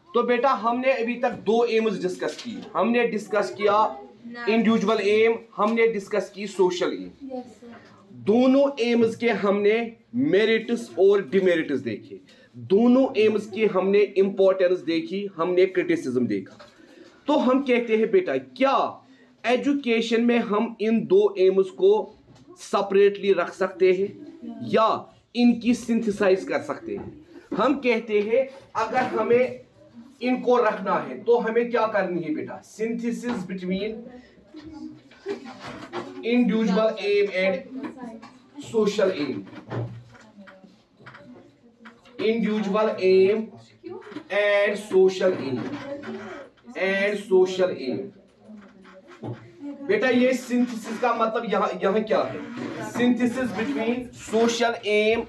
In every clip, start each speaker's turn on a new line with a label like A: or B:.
A: तो बेटा हमने अभी तक दो एम्स डिस्कस की। हमने डिस्कस किया इंडिविजुअल एम, हमने डिस्कस की सोशल एम। दोनों एम्स के हमने मेरिट्स और डिमेरिट्स देखे, दोनों एम्स की हमने इंपॉर्टेंस देखी, हमने क्रिटिसिज्म देखा। तो हम कहते हैं बेटा क्या एजुकेशन में हम इन दो एम्स को सेपरेटली रख सकते हैं या इनकी सिंथेसाइज कर सकते हैं? हम कहते हैं अगर हमें इनको रखना है तो हमें क्या करनी है बेटा? Synthesis between individual aim and social aim. Individual aim and social aim and social aim. बेटा ये सिंथेसिस का मतलब यहां क्या है? Synthesis between social aim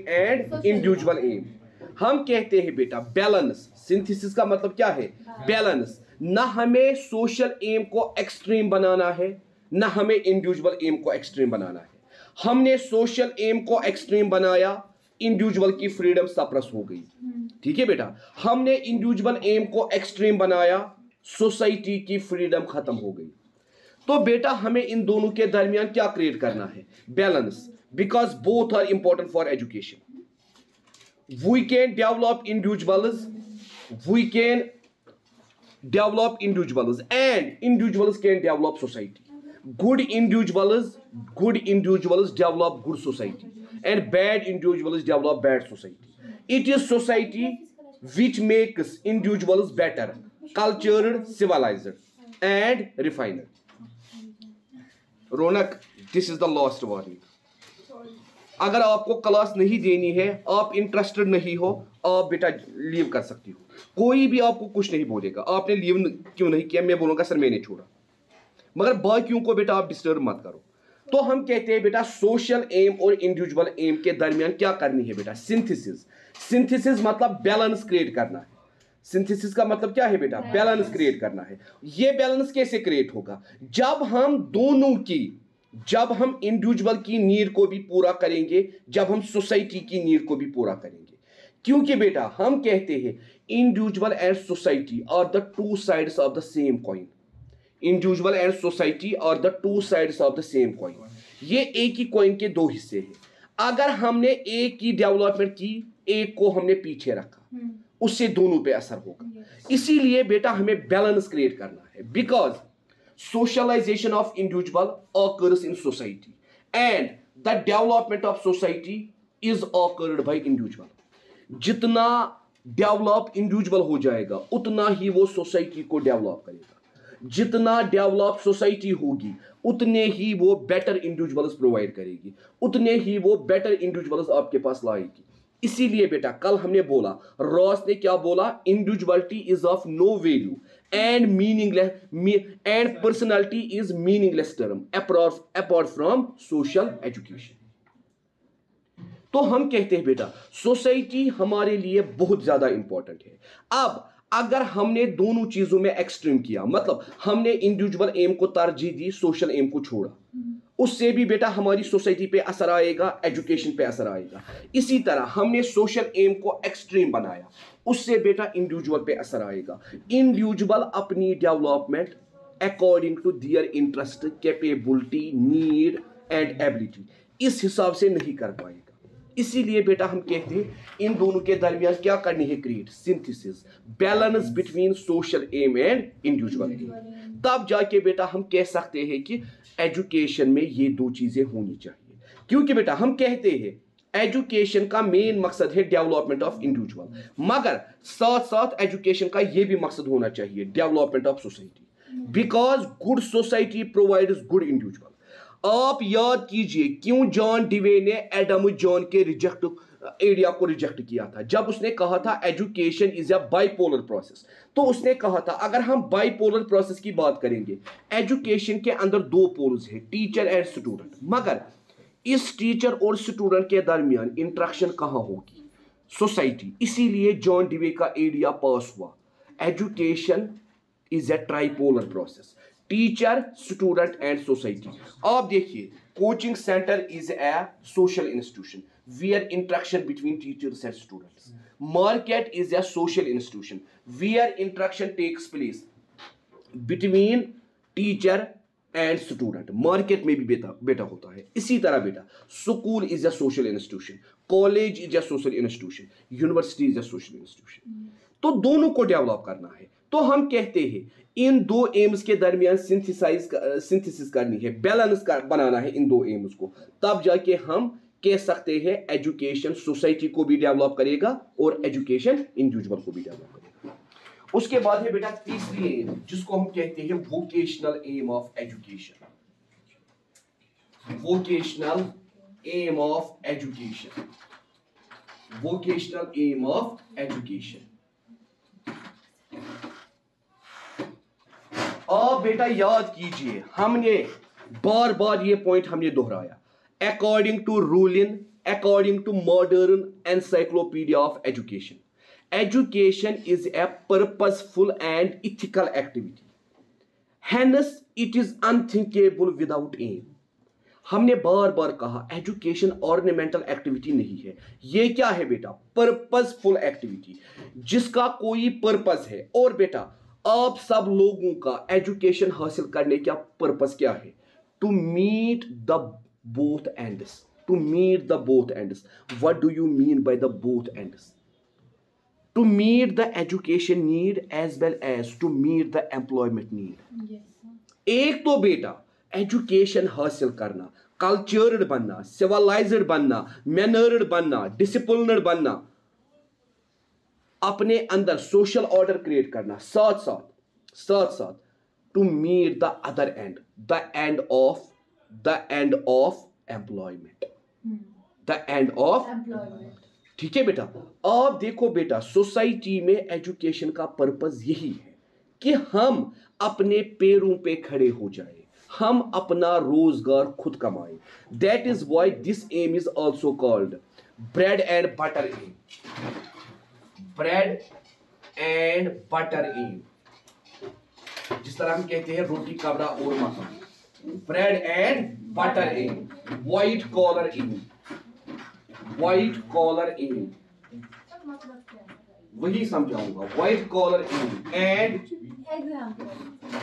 A: and individual aim. हम कहते हैं बेटा बैलेंस। सिंथेसिस का मतलब क्या है? बैलेंस। ना हमें सोशल एम को एक्सट्रीम बनाना है, ना हमें इंडिविजुअल एम को एक्सट्रीम बनाना है। हमने सोशल एम को एक्सट्रीम बनाया, इंडिविजुअल की फ्रीडम सप्रेस हो गई। ठीक है बेटा। हमने इंडिविजुअल एम को एक्सट्रीम बनाया, सोसाइटी की फ्रीडम खत्म हो गई। तो बेटा हमें इन दोनों के दरमियान क्या क्रिएट करना है? Balance. Because both are important for education. We can develop individuals, and individuals can develop society. Good individuals develop good society, and bad individuals develop bad society. It is society which makes individuals better, cultured, civilized, and refined. Ronak, this is the last warning. अगर आपको class नहीं देनी है, आप interested नहीं हो, आप बेटा लीव कर सकती हो। कोई भी आपको कुछ नहीं बोलेगा। आपने लीव क्यों नहीं किया, मैं बोलूंगा सर मैंने छोड़ा। मगर बाकियों को बेटा आप डिस्टर्ब मत करो। तो हम कहते हैं बेटा सोशल एम और इंडिविजुअल एम के दरमियान क्या करनी है बेटा? सिंथेसिस। सिंथेसिस मतलब बैलेंस क्रिएट करना है। सिंथेसिस का मतलब क्या है बेटा? बैलेंस क्रिएट करना है। यह बैलेंस कैसे क्रिएट होगा? जब हम इंडिविजुअल की नीड को भी पूरा करेंगे, जब हम सोसाइटी की नीड को भी पूरा करेंगे। क्योंकि बेटा हम कहते हैं individual and society are the two sides of the same coin. Individual and society are the two sides of the same coin. ये एक ही कॉइन के दो हिस्से हैं। अगर हमने एक की डेवलपमेंट की, एक को हमने पीछे रखा, उससे दोनों पे असर होगा। इसीलिए बेटा हमें बैलेंस क्रिएट करना है। Because socialization of individual occurs in society and the development of society is occurred by individual. जितना डेवलप इंडिविजुअल हो जाएगा उतना ही वो सोसाइटी को डेवलप करेगा। जितना डेवलप सोसाइटी होगी उतने ही वो बेटर इंडिविजुअल्स प्रोवाइड करेगी, उतने ही वो बेटर इंडिविजुअल्स आपके पास लाएगी। इसीलिए बेटा कल हमने बोला, रॉस ने क्या बोला? Individuality is of no value and meaningless and personality is meaningless term apart from social education. तो हम कहते हैं बेटा सोसाइटी हमारे लिए बहुत ज्यादा इंपॉर्टेंट है। अब अगर हमने दोनों चीजों में एक्सट्रीम किया, मतलब हमने इंडिविजुअल एम को तरजीह दी, सोशल एम को छोड़ा, उससे भी बेटा हमारी सोसाइटी पे असर आएगा, एजुकेशन पे असर आएगा। इसी तरह हमने सोशल एम को एक्सट्रीम बनाया, उससे बेटा इंडिविजुअल पे असर आएगा। इंडिविजुअल अपनी development according to their interest, capability, need and ability इस हिसाब से नहीं कर पाएगा। इसीलिए बेटा हम कहते हैं इन दोनों के दरमियान क्या करनी है? Create synthesis, balance between social aim and individual aim. तब जाके बेटा हम कह सकते हैं कि एजुकेशन में ये दो चीजें होनी चाहिए। क्योंकि बेटा हम कहते हैं एजुकेशन का मेन मकसद है डेवलपमेंट ऑफ इंडिविजुअल, मगर साथ साथ एजुकेशन का ये भी मकसद होना चाहिए development of society. Because good society provides good individual. आप याद कीजिए क्यों जॉन डिवे ने एडम जॉन के एरिया को रिजेक्ट किया था। जब उसने कहा था education is a bipolar process, तो उसने कहा था अगर हम बाइपोलर प्रोसेस की बात करेंगे, एजुकेशन के अंदर दो पोल्स हैं, टीचर एंड स्टूडेंट, मगर इस टीचर और स्टूडेंट के दरमियान इंटरेक्शन कहां होगी? सोसाइटी। इसीलिए जॉन डिवे का एरिया पास हुआ। Education is a tripolar process, teacher, student and society. आप देखिए coaching centre is a social institution, where interaction between teachers and students. Market is a social institution where interaction takes place between teacher and student. Market में भी बेटा होता है. इसी तरह बेटा school is a social institution, college is a social institution, university is a social institution. तो दोनों को डेवलप करना है. तो हम कहते हैं इन दो एम्स के दरमियान सिंथेसिस करनी है, बैलेंस बनाना है इन दो एम्स को. तब जाके हम कह सकते हैं एजुकेशन सोसाइटी को भी डेवलप करेगा और एजुकेशन इंडिविजुअल को भी डेवलप करेगा. उसके बाद है बेटा तीसरी एम जिसको हम कहते हैं vocational aim of education. Vocational aim of education. Vocational aim of education. आप बेटा याद कीजिए, हमने बार बार ये पॉइंट हमने दोहराया. According to Rulin, according to modern encyclopaedia of education, education is a purposeful and ethical activity. Hence, it is unthinkable without aim. हमने बार बार कहा एजुकेशन ऑर्नामेंटल एक्टिविटी नहीं है. ये क्या है बेटा? पर्पसफुल एक्टिविटी जिसका कोई पर्पस है. और बेटा आप सब लोगों का एजुकेशन हासिल करने का पर्पस क्या है? To meet the both ends. To meet the both ends. What do you mean by the both ends? To meet the education need as well as to meet the employment need. Yes, sir. एक तो बेटा education हासिल करना, cultured बनना, civilised बनना, mannered बनना, disciplined बनना, अपने अंदर सोशल ऑर्डर क्रिएट करना, साथ साथ to meet the other end, the end of employment. The end of employment. ठीक है बेटा. आप देखो बेटा सोसाइटी में एजुकेशन का पर्पस यही है कि हम अपने पैरों पे खड़े हो जाए, हम अपना रोजगार खुद कमाएं. That is why this aim is also called bread and butter aim. Bread and butter aim. जिस तरह हम कहते हैं रोटी कपड़ा और मकान. Bread and butter aim. White collar aim. White collar aim वही समझाऊंगा. White collar aim and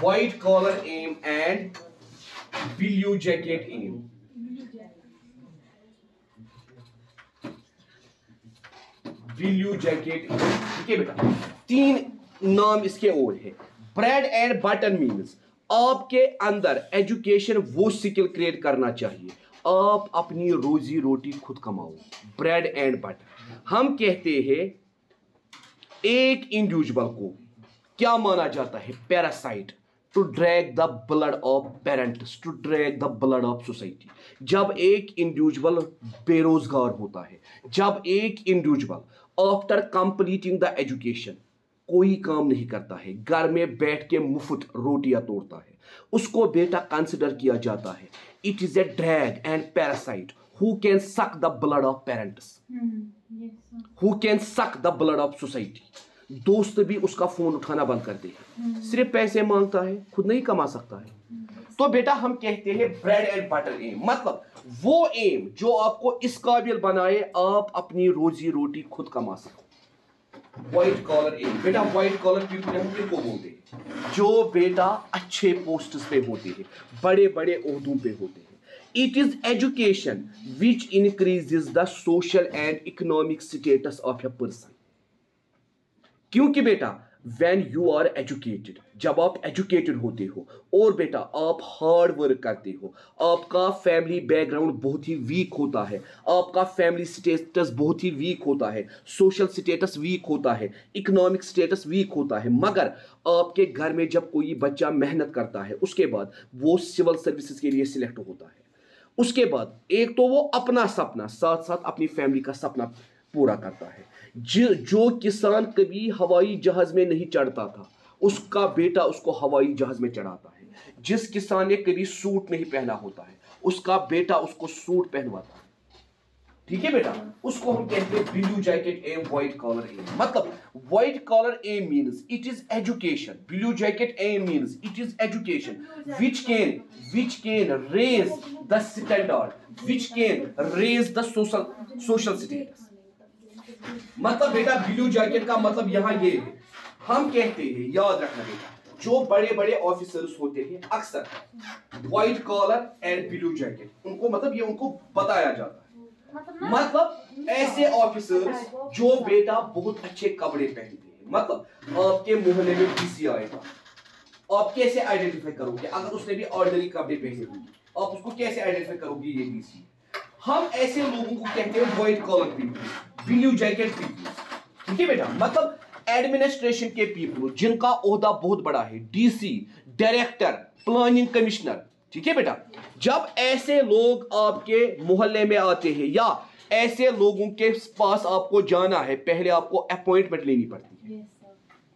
A: white collar aim and blue jacket aim. Blue jacket. ठीक है बेटा. तीन नाम इसके और है. ब्रेड एंड बटर मीन्स आपके अंदर एजुकेशन वो स्किल क्रिएट करना चाहिए, आप अपनी रोजी रोटी खुद कमाओ. Bread and butter. हम कहते हैं एक इंडिविजुअल को क्या माना जाता है? Parasite. To drag the blood of parents, to drag the blood of society. जब एक इंडिविजुअल बेरोजगार होता है, जब एक individual after completing the education कोई काम नहीं करता है, घर में बैठ के मुफ्त रोटियां तोड़ता है, उसको बेटा कंसिडर किया जाता है it is a drag and parasite who can suck the blood of parents. Yes, who can suck the blood of society. दोस्त भी उसका फोन उठाना बंद कर देगा. सिर्फ पैसे मांगता है, खुद नहीं कमा सकता है. तो बेटा हम कहते हैं ब्रेड एंड बटर एम, मतलब वो एम जो आपको इस काबिल बनाए आप अपनी रोजी रोटी खुद कमा सको. White collar aim. बेटा व्हाइट कॉलर पीपल हम किनको बोलते हैं? जो बेटा अच्छे पोस्ट्स पे होते हैं, बड़े बड़े ओहदों पे होते हैं. It is education which increases the social and economic status of a person. क्योंकि बेटा when you are educated, जब आप एजुकेटेड होते हो और बेटा आप हार्ड वर्क करते हो, आपका फैमिली बैकग्राउंड बहुत ही वीक होता है, आपका फैमिली स्टेटस बहुत ही वीक होता है, सोशल स्टेटस वीक होता है, इकोनॉमिक स्टेटस वीक होता है, मगर आपके घर में जब कोई बच्चा मेहनत करता है उसके बाद वो सिविल सर्विसेज के लिए सिलेक्ट होता है, उसके बाद एक तो वो अपना सपना साथ साथ अपनी फैमिली का सपना पूरा करता है. जो किसान कभी हवाई जहाज में नहीं चढ़ता था उसका बेटा उसको हवाई जहाज में चढ़ाता है. जिस किसान ने कभी सूट नहीं पहना होता है उसका बेटा उसको सूट पहनवाता है. ठीक है बेटा, उसको हम कहते हैं blue jacket aim, white collar aim. मतलब white collar aim means it is education, blue jacket aim means it is education which can raise the standard, which can raise the social status। मतलब बेटा blue jacket का मतलब यहाँ ये है, हम कहते हैं, याद रखना बेटा, जो बड़े बड़े ऑफिसर्स होते हैं अक्सर white collar and blue jacket, उनको मतलब ये उनको बताया जाता है, मतलब ऐसे ऑफिसर्स जो बेटा बहुत अच्छे कपड़े पहनते हैं। मतलब आपके मोहल्ले में डीसी आएगा, आप कैसे आइडेंटिफाई करोगे? अगर उसने भी ऑर्डिनरी कपड़े पहने होंगे, आप उसको कैसे आइडेंटिफाई करोगे ये डीसी? हम ऐसे लोगों को कहते हैं white collar people, blue jacket people. ठीक है बेटा, मतलब एडमिनिस्ट्रेशन के पीपल जिनका ओहदा बहुत बड़ा है, डीसी, डायरेक्टर, प्लानिंग कमिश्नर। ठीक है बेटा, जब ऐसे लोग आपके मोहल्ले में आते हैं या ऐसे लोगों के पास आपको जाना है, पहले आपको अपॉइंटमेंट लेनी पड़ती है।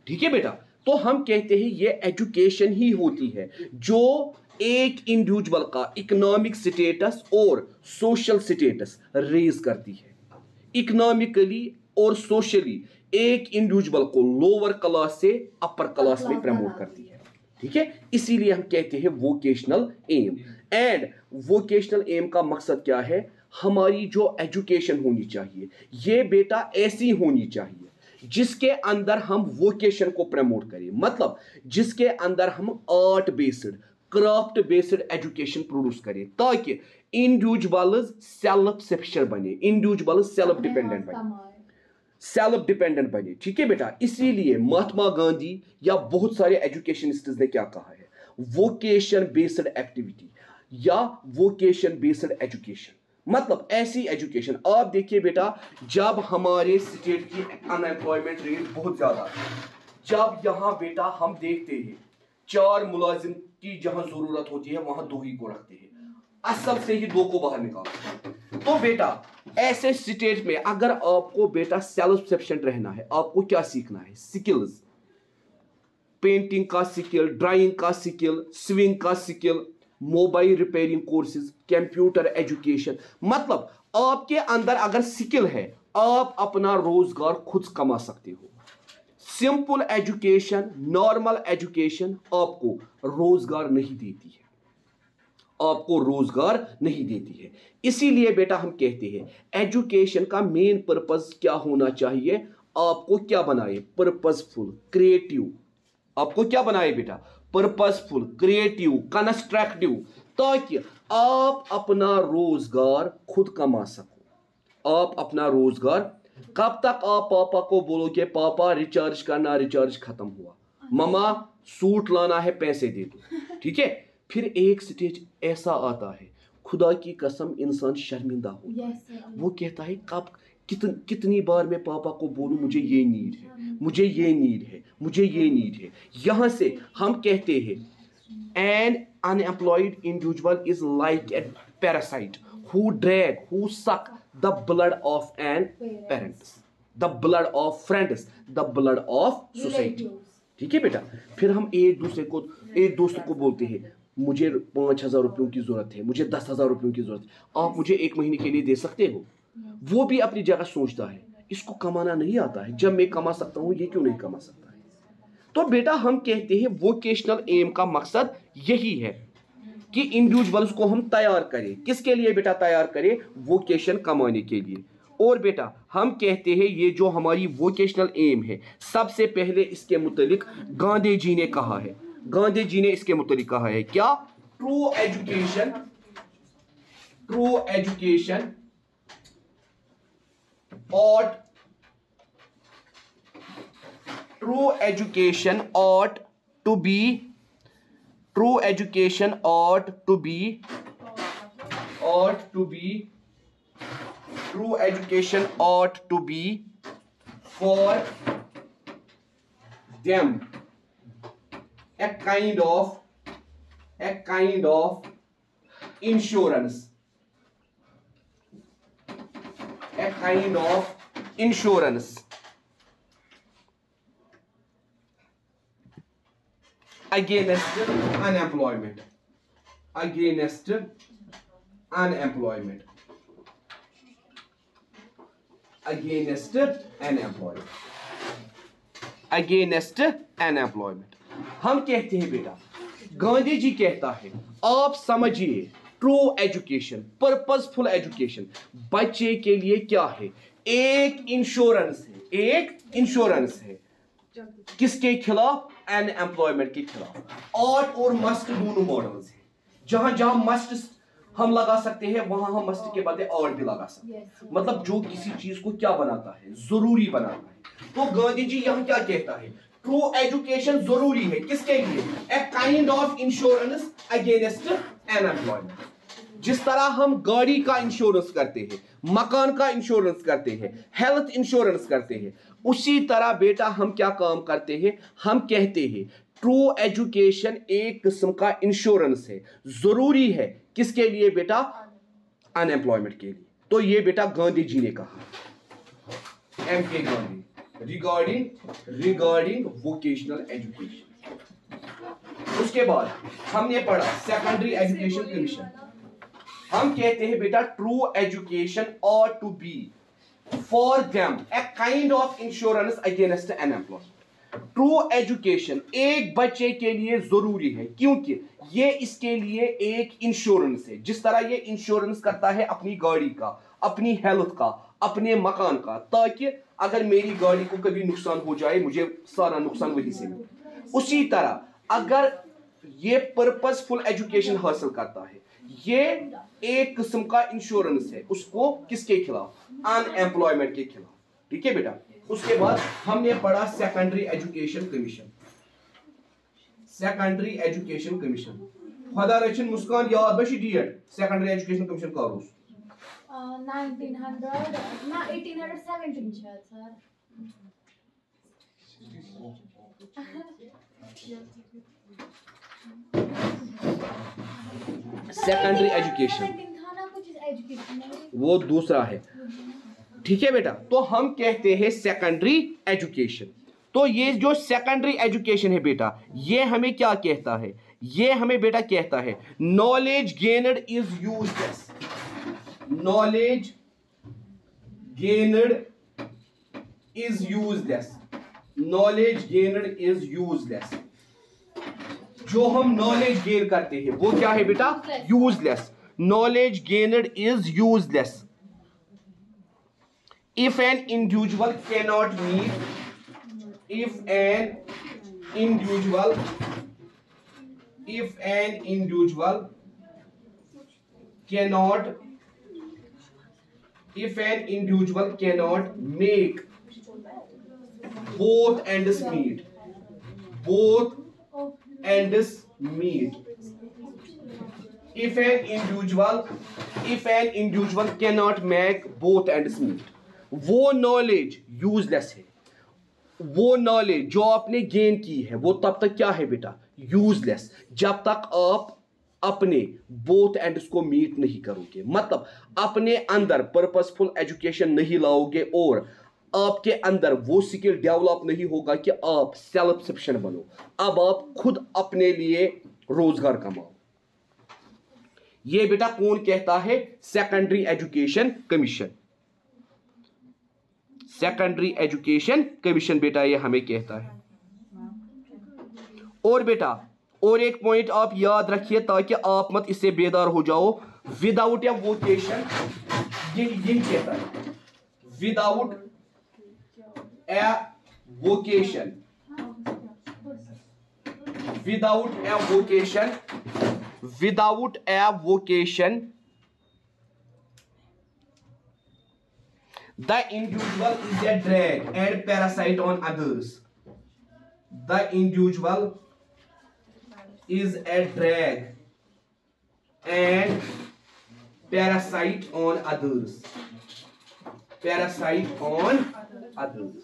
A: ठीक है बेटा, तो हम कहते हैं ये एजुकेशन ही होती है जो एक इंडिविजुअल का इकोनॉमिक स्टेटस और सोशल स्टेटस रेज करती है। इकोनॉमिकली और सोशली एक इंडिविजुअल को लोअर क्लास से अपर क्लास में प्रमोट करती है। ठीक है, इसीलिए हम कहते हैं vocational aim. And vocational aim का मकसद क्या है? हमारी जो एजुकेशन होनी चाहिए ये बेटा ऐसी होनी चाहिए जिसके अंदर हम वोकेशन को प्रमोट करें, मतलब जिसके अंदर हम art based, craft based education produce करें, ताकि इंडिविजुअल्स सेल्फ सफिशिएंट बने, इंडिविजुअल्स सेल्फ डिपेंडेंट बने। ठीक है बेटा, इसीलिए महात्मा गांधी या बहुत सारे एजुकेशनिस्ट्स ने क्या कहा है? वोकेशन बेस्ड एक्टिविटी या वोकेशन बेस्ड एजुकेशन, मतलब ऐसी एजुकेशन। आप देखिए बेटा, जब हमारे स्टेट की अनएम्प्लॉयमेंट रेट बहुत ज्यादा है, जब यहां बेटा हम देखते हैं 4 मुलाजिम की जहां जरूरत होती है वहां 2 ही को रखते हैं, असल से ही 2 को बाहर निकालते हैं। तो बेटा ऐसे स्टेट में अगर आपको बेटा सेल्फ सफिशिएंट रहना है, आपको क्या सीखना है? स्किल्स, पेंटिंग का स्किल, ड्राइंग का स्किल, स्विंग का skill, mobile repairing courses, computer education. मतलब आपके अंदर अगर स्किल है, आप अपना रोजगार खुद कमा सकते हो। सिंपल एजुकेशन, नॉर्मल एजुकेशन आपको रोजगार नहीं देती है, आपको रोजगार नहीं देती है। इसीलिए बेटा हम कहते हैं एजुकेशन का मेन पर्पस क्या होना चाहिए? आपको क्या बनाए? Purposeful, creative. आपको क्या बनाए बेटा? पर्पसफुल, क्रिएटिव, कंस्ट्रक्टिव, ताकि आप अपना रोजगार खुद कमा सको। आप अपना रोजगार, कब तक आप पापा को बोलोगे पापा रिचार्ज करना, रिचार्ज खत्म हुआ, ममा सूट लाना है पैसे दे दो। ठीक है, फिर एक स्टेज ऐसा आता है, खुदा की कसम इंसान शर्मिंदा होता है। वो कहता है कब कितनी बार मैं पापा को बोलूं मुझे ये नीड है, मुझे ये नीड है, मुझे ये नीड है। यहां से हम कहते हैं an unemployed individual is like a parasite who drag, who suck the blood of an parents, the blood of friends, the blood of society. ठीक है बेटा, फिर हम एक दूसरे को बोलते हैं मुझे 5,000 रुपयों की जरूरत है, मुझे 10,000 रुपयों की जरूरत है, आप मुझे 1 महीने के लिए दे सकते हो? वो भी अपनी जगह सोचता है इसको कमाना नहीं आता है, जब मैं कमा सकता हूं ये क्यों नहीं कमा सकता है? तो बेटा हम कहते हैं वोकेशनल एम का मकसद यही है कि इंडिविजुअल्स को हम तैयार करें। किसके लिए बेटा तैयार करें? वोकेशन कमाने के लिए। और बेटा हम कहते हैं ये जो हमारी वोकेशनल एम है, सबसे पहले इसके मुतालिक गांधी जी ने कहा है, गांधी जी ने इसके मुतालिक कहा है क्या? True education ought to be for them a kind of insurance, against unemployment. Against unemployment, against unemployment. हम कहते हैं बेटा, गांधी जी कहता है आप समझिए ट्रू एजुकेशन, पर्पसफुल एजुकेशन बच्चे के लिए क्या है? एक इंश्योरेंस है, एक इंश्योरेंस है किसके खिलाफ? अनएम्प्लॉयमेंट के खिलाफ। ऑट और मस्ट दोनों मॉडल्स हैं, जहां जहां मस्ट हम लगा सकते हैं वहां हम मस्ट के बदले ऑट भी लगा सकते हैं। मतलब जो किसी चीज को क्या बनाता है? जरूरी बनाता है। तो गांधी जी यहां क्या कहता है? ट्रू एजुकेशन जरूरी है किसके लिए? A kind of insurance against unemployment. जिस तरह हम गाड़ी का इंश्योरेंस करते हैं, मकान का इंश्योरेंस करते हैं, हेल्थ इंश्योरेंस करते हैं, उसी तरह बेटा हम क्या काम करते हैं? हम कहते हैं ट्रू एजुकेशन एक किस्म का इंश्योरेंस है, जरूरी है किसके लिए बेटा? अनएम्प्लॉयमेंट के लिए। तो ये बेटा गांधी जी ने कहा, एम के गांधी, रिगार्डिंग वोकेशनल एजुकेशन। उसके बाद हमने पढ़ा सेकेंडरी एजुकेशन कमीशन। हम कहते हैं बेटा true education ought to be for them a kind of insurance against unemployment। True education एक बच्चे के लिए जरूरी है क्योंकि ये इसके लिए एक इंश्योरेंस है। जिस तरह ये इंश्योरेंस करता है अपनी गाड़ी का, अपनी हेल्थ का, अपने मकान का, ताकि अगर मेरी गाड़ी को कभी नुकसान हो जाए मुझे सारा नुकसान वही से मिले। उसी तरह अगर ये पर्पसफुल एजुकेशन हासिल करता है, ये एक किस्म का इंश्योरेंस है उसको किसके खिलाफ? अनएम्प्लॉयमेंट के खिलाफ। ठीक है बेटा। उसके बाद हमने पढ़ा secondary education commission. Secondary education commission खुदा रचिन मुस्कान याद बशी डेट सेकेंडरी एजुकेशन कमीशन का रूस
B: 1817 शायद सर।
A: सेकेंडरी एजुकेशन वो दूसरा है। ठीक है बेटा। तो हम कहते हैं सेकेंडरी एजुकेशन। तो ये जो सेकेंडरी एजुकेशन है बेटा, ये हमें क्या कहता है? ये हमें बेटा कहता है knowledge gained is useless, knowledge gained is useless, knowledge gained is useless. जो हम नॉलेज गेन करते हैं वो क्या है बेटा? Useless. Knowledge gained is useless if an individual cannot meet, if an individual cannot make both ends meet, both ends meet, if an individual cannot make both ends meet, वो knowledge useless है। वो knowledge जो आपने gain की है वो तब तक क्या है बेटा? यूजलेस, जब तक आप अपने बोथ एंड्स को मीट नहीं करोगे। मतलब अपने अंदर पर्पसफुल एजुकेशन नहीं लाओगे और आपके अंदर वो स्किल डेवलप नहीं होगा कि आप सेल्फ सफिशिएंट बनो। अब आप खुद अपने लिए रोजगार कमाओ। ये बेटा कौन कहता है? Secondary education commission. Secondary education commission बेटा ये हमें कहता है। और बेटा और एक पॉइंट आप याद रखिए ताकि आप मत इससे बेदार हो जाओ। विदाउट ए वोकेशन, यही कहता है without a vocation, without a vocation, without a vocation the individual is a drag and parasite on others. The individual is a drag and parasite on others. Parasite on others.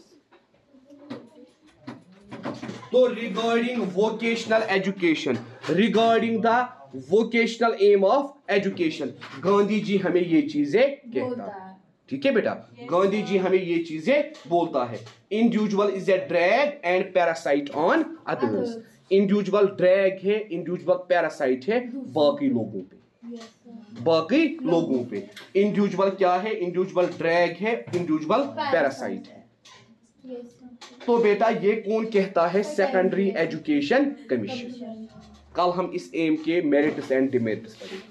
A: So regarding vocational education, regarding the vocational aim of education, Gandhi ji हमें ये चीजें कहता है। ठीक है बेटा। गांधी जी हमें ये चीजें बोलता है। Individual is a drag and parasite on others. Individual drag है, इंडिविजुअल पैरासाइट है बाकी लोगों पे। बाकी लोगों पे। इंडिविजुअल क्या है? इंडिविजुअल ड्रैग है, इंडिविजुअल पैरासाइट है। तो बेटा ये कौन कहता है? Secondary education commission. कल हम इस एम के मेरिट्स एंड डिमेरिट्स पढ़ेंगे।